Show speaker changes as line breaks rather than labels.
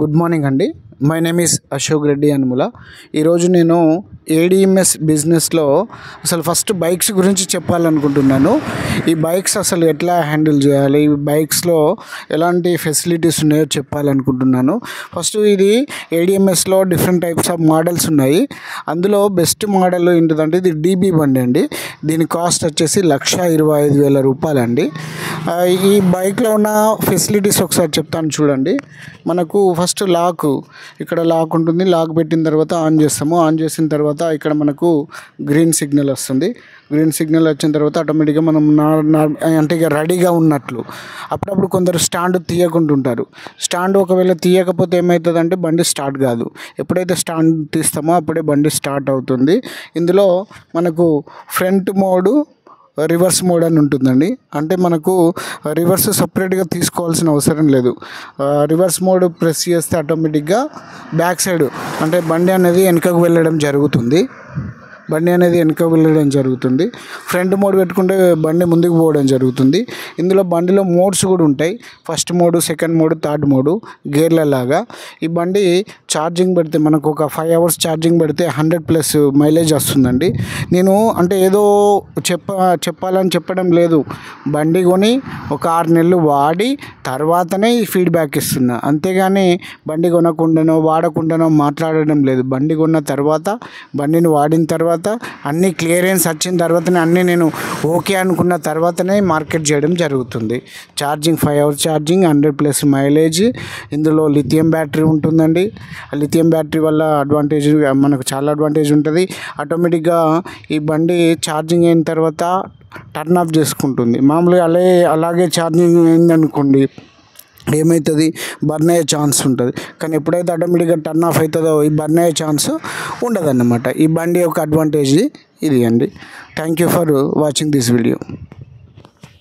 Good morning అండి. My name is Ashok Reddy Anumula. ఈరోజు నేను ఏడిఎంఎస్ బిజినెస్లో అసలు ఫస్ట్ బైక్స్ గురించి చెప్పాలనుకుంటున్నాను. ఈ బైక్స్ అసలు ఎట్లా హ్యాండిల్ చేయాలి, ఈ బైక్స్లో ఎలాంటి ఫెసిలిటీస్ ఉన్నాయో చెప్పాలనుకుంటున్నాను. ఫస్ట్ ఇది ఏడిఎంఎస్లో డిఫరెంట్ టైప్స్ ఆఫ్ మోడల్స్ ఉన్నాయి. అందులో బెస్ట్ మోడల్ ఏంటిదంటే ఇది డీబీ బండి అండి. దీని కాస్ట్ వచ్చేసి 1,25,000 రూపాయలండి. ఈ బైక్లో ఉన్న ఫెసిలిటీస్ ఒకసారి చెప్తాను చూడండి. మనకు ఫస్ట్ ఇక్కడ లాక్ ఉంటుంది. లాక్ పెట్టిన తర్వాత ఆన్ చేస్తాము. ఆన్ చేసిన తర్వాత ఇక్కడ మనకు గ్రీన్ సిగ్నల్ వస్తుంది. గ్రీన్ సిగ్నల్ వచ్చిన తర్వాత ఆటోమేటిక్గా మనం అంటే ఇక రెడీగా ఉన్నట్లు. అప్పుడప్పుడు కొందరు స్టాండ్ తీయకుంటుంటారు. స్టాండ్ ఒకవేళ తీయకపోతే ఏమవుతుందంటే బండి స్టార్ట్ కాదు. ఎప్పుడైతే స్టాండ్ తీస్తామో అప్పుడే బండి స్టార్ట్ అవుతుంది. ఇందులో మనకు ఫ్రంట్ మోడు, రివర్స్ మోడ్ అని ఉంటుందండి. అంటే మనకు రివర్స్ సపరేట్గా తీసుకోవాల్సిన అవసరం లేదు. రివర్స్ మోడ్ ప్రెస్ చేస్తే ఆటోమేటిక్గా బ్యాక్ సైడ్ అంటే బండి అనేది వెనుకకు వెళ్ళడం జరుగుతుంది. ఫ్రంట్ మోడ్ పెట్టుకుంటే బండి ముందుకు పోవడం జరుగుతుంది. ఇందులో బండిలో మోడ్స్ కూడా ఉంటాయి. First mode, second mode, third mode గేర్ల లాగా. ఈ బండి ఛార్జింగ్ పెడితే మనకు ఒక 5 hours ఛార్జింగ్ పెడితే 100+ మైలేజ్ వస్తుందండి. నేను అంటే ఏదో చెప్పాలని చెప్పడం లేదు. బండి కొని ఒక 6 నెలలు వాడి తర్వాతనే ఈ ఫీడ్బ్యాక్ ఇస్తున్నా. అంతేగాని బండి కొనకుండానో వాడకుండానో మాట్లాడడం లేదు. బండి కొన్న తర్వాత, బండిని వాడిన తర్వాత, అన్నీ క్లియరెన్స్ వచ్చిన తర్వాతనే, అన్నీ నేను ఓకే అనుకున్న తర్వాతనే మార్కెట్ చేయడం జరుగుతుంది. Charging 5 hours charging, 100+ mileage. ఇందులో లిథియం బ్యాటరీ ఉంటుందండి. లిథియం బ్యాటరీ వల్ల అడ్వాంటేజ్, మనకు చాలా అడ్వాంటేజ్ ఉంటుంది. ఆటోమేటిక్గా ఈ బండి ఛార్జింగ్ అయిన తర్వాత టర్న్ ఆఫ్ చేసుకుంటుంది. మామూలుగా అలాగే ఛార్జింగ్ అయిందనుకోండి ఏమవుతుంది, బర్న్ అయ్యే ఛాన్స్ ఉంటుంది. కానీ ఎప్పుడైతే ఆటోమేటిక్గా టర్న్ ఆఫ్ అవుతుందో ఈ బర్న్ అయ్యే ఛాన్స్ ఉండదన్నమాట. ఈ బండి యొక్క అడ్వాంటేజ్ ఇది అండి. Thank you for watching this video.